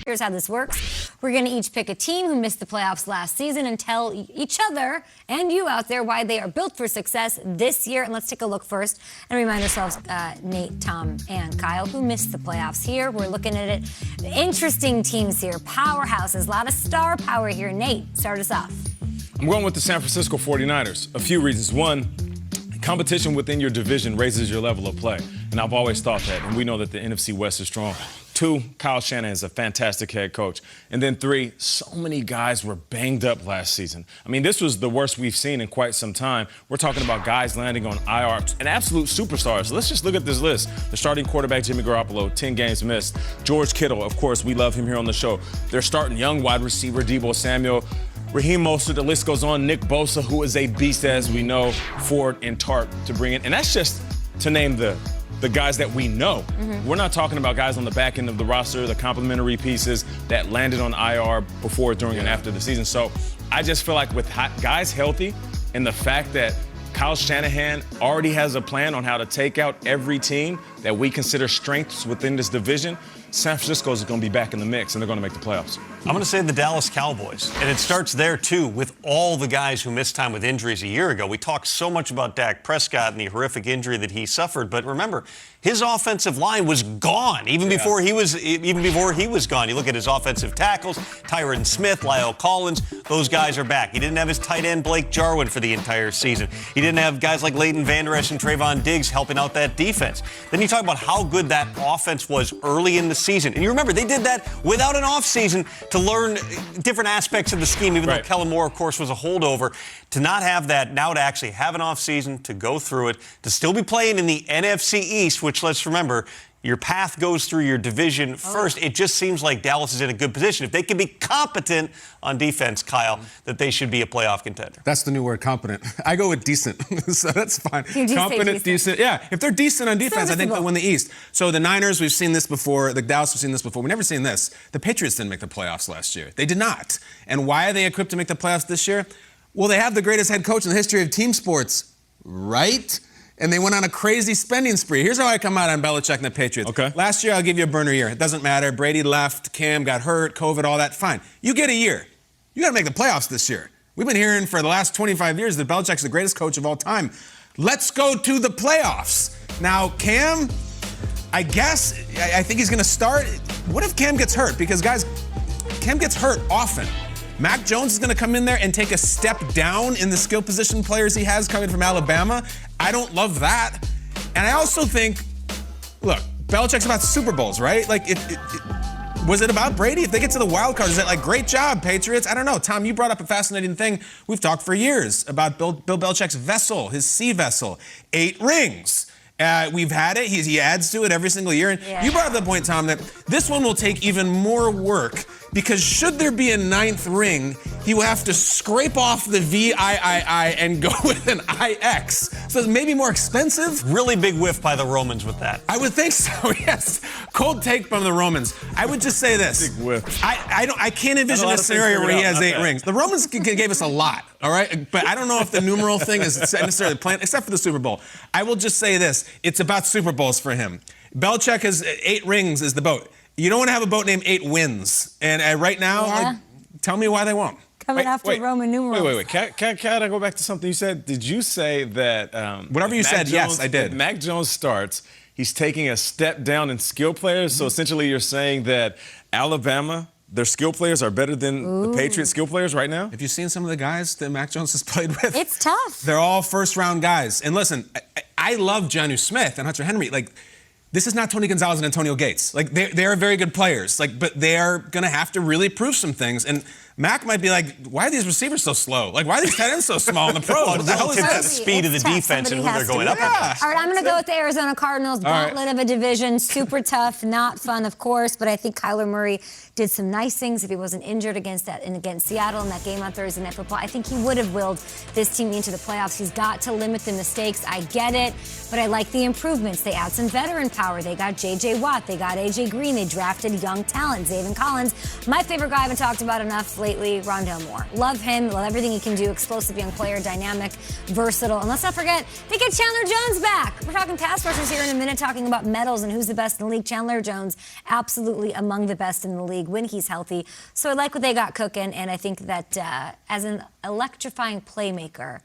Here's how this works. We're going to each pick a team who missed the playoffs last season and tell each other and you out there why they are built for success this year. And let's take a look first and remind ourselves, Nate, Tom, and Kyle, who missed the playoffs here. We're looking at it. Interesting teams here, powerhouses, a lot of star power here. Nate, start us off. I'm going with the San Francisco 49ers. A few reasons. One, competition within your division raises your level of play. And I've always thought that, and we know that the NFC West is strong. Two, Kyle Shanahan is a fantastic head coach. And then three, so many guys were banged up last season. I mean, this was the worst we've seen in quite some time. We're talking about guys landing on IR and absolute superstars. Let's just look at this list. The starting quarterback, Jimmy Garoppolo, 10 games missed. George Kittle, of course, we love him here on the show. They're starting young wide receiver, Deebo Samuel. Raheem Mostert, the list goes on. Nick Bosa, who is a beast, as we know. Ford and Tart to bring in. And that's just to name the guys that we know. We're not talking about guys on the back end of the roster, the complementary pieces that landed on IR before, during, and after the season. So I just feel like with guys healthy and the fact that Kyle Shanahan already has a plan on how to take out every team that we consider strengths within this division, San Francisco is going to be back in the mix, and they're going to make the playoffs. I'm going to say the Dallas Cowboys. And it starts there, too, with all the guys who missed time with injuries a year ago. We talked so much about Dak Prescott and the horrific injury that he suffered. But remember, his offensive line was gone even before he was gone. You look at his offensive tackles, Tyron Smith, Lyle Collins, those guys are back. He didn't have his tight end Blake Jarwin for the entire season. He didn't have guys like Leighton Vander Esch and Trayvon Diggs helping out that defense. Then you talk about how good that offense was early in the season. And you remember, they did that without an offseason to learn different aspects of the scheme, even though Kellen Moore, of course, was a holdover. To not have that, now to actually have an offseason, to go through it, to still be playing in the NFC East, which, let's remember, your path goes through your division first. It just seems like Dallas is in a good position. If they can be competent on defense, Kyle, that they should be a playoff contender. That's the new word, competent. I go with decent, so that's fine. Competent, decent. Yeah, if they're decent on defense, I think they'll win the East. So the Niners, we've seen this before. The Dallas, we've seen this before. We've never seen this. The Patriots didn't make the playoffs last year. They did not. And why are they equipped to make the playoffs this year? Well, they have the greatest head coach in the history of team sports, right? And they went on a crazy spending spree. Here's how I come out on Belichick and the Patriots. Okay. Last year, I'll give you a burner year. It doesn't matter. Brady left, Cam got hurt, COVID, all that. Fine. You get a year. You got to make the playoffs this year. We've been hearing for the last 25 years that Belichick's the greatest coach of all time. Let's go to the playoffs. Now, Cam, I think he's going to start. What if Cam gets hurt? Because, guys, Cam gets hurt often. Mac Jones is going to come in there and take a step down in the skill position players he has coming from Alabama. I don't love that. And I also think, look, Belichick's about Super Bowls, right? Like, was it about Brady? If they get to the wild card, is it like, great job, Patriots? I don't know. Tom, you brought up a fascinating thing. We've talked for years about Bill Belichick's vessel, his sea vessel, 8 rings. We've had it. He adds to it every single year. And you brought up the point, Tom, that this one will take even more work because should there be a 9th ring, he will have to scrape off the VIII and go with an IX. So it's maybe more expensive. Really big whiff by the Romans with that. I would think so, yes. Cold take from the Romans. I would just say this. Big whiff. I can't envision a scenario where he has 8 rings. The Romans gave us a lot, all right? But I don't know if the numeral thing is necessarily planned, except for the Super Bowl. I will just say this. It's about Super Bowls for him. Belichick has 8 rings is the boat. You don't want to have a boat named 8 wins. And right now, tell me why they won't. Coming after Roman numerals. Wait. Can I go back to something you said? Did you say that... Whatever you said, yes, I did. If Mac Jones starts, he's taking a step down in skill players. So essentially you're saying that Alabama, their skill players are better than the Patriots skill players right now? Have you seen some of the guys that Mac Jones has played with? It's tough. They're all first-round guys. And listen, I love Jonnu Smith and Hunter Henry. Like, this is not Tony Gonzalez and Antonio Gates. Like, they're very good players. Like, but they are going to have to really prove some things. And Mac might be like, why are these receivers so slow? Like, why are these tight ends so small in the pros? What the hell is Relative to that? the speed of the defense and who they're going up against. All right, I'm going to go with the Arizona Cardinals. Gauntlet of a division. Super tough, not fun, of course. But I think Kyler Murray did some nice things if he wasn't injured against Seattle in that game on Thursday Night Football. I think he would have willed this team into the playoffs. He's got to limit the mistakes. I get it, but I like the improvements. They add some veteran power. They got J.J. Watt. They got A.J. Green. They drafted young talent, Zaven Collins. My favorite guy I haven't talked about enough lately. lately, Rondale Moore. Love him, love everything he can do. Explosive young player, dynamic, versatile. And let's not forget, they get Chandler Jones back. We're talking pass rushers here in a minute, talking about medals and who's the best in the league. Chandler Jones, absolutely among the best in the league when he's healthy. So I like what they got cooking, and I think that as an electrifying playmaker,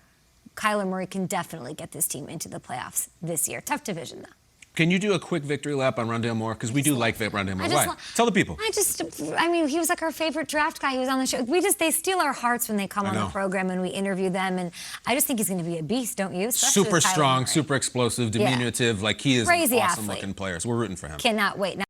Kyler Murray can definitely get this team into the playoffs this year. Tough division, though. Can you do a quick victory lap on Rondale Moore? Because we do like Rondale Moore. Why? Tell the people. I mean, he was like our favorite draft guy. He was on the show. They steal our hearts when they come on the program and we interview them. And I just think he's going to be a beast, don't you? Especially Super strong, super explosive, diminutive. Like, he is Crazy an awesome athlete. looking player. So we're rooting for him. Cannot wait. Now,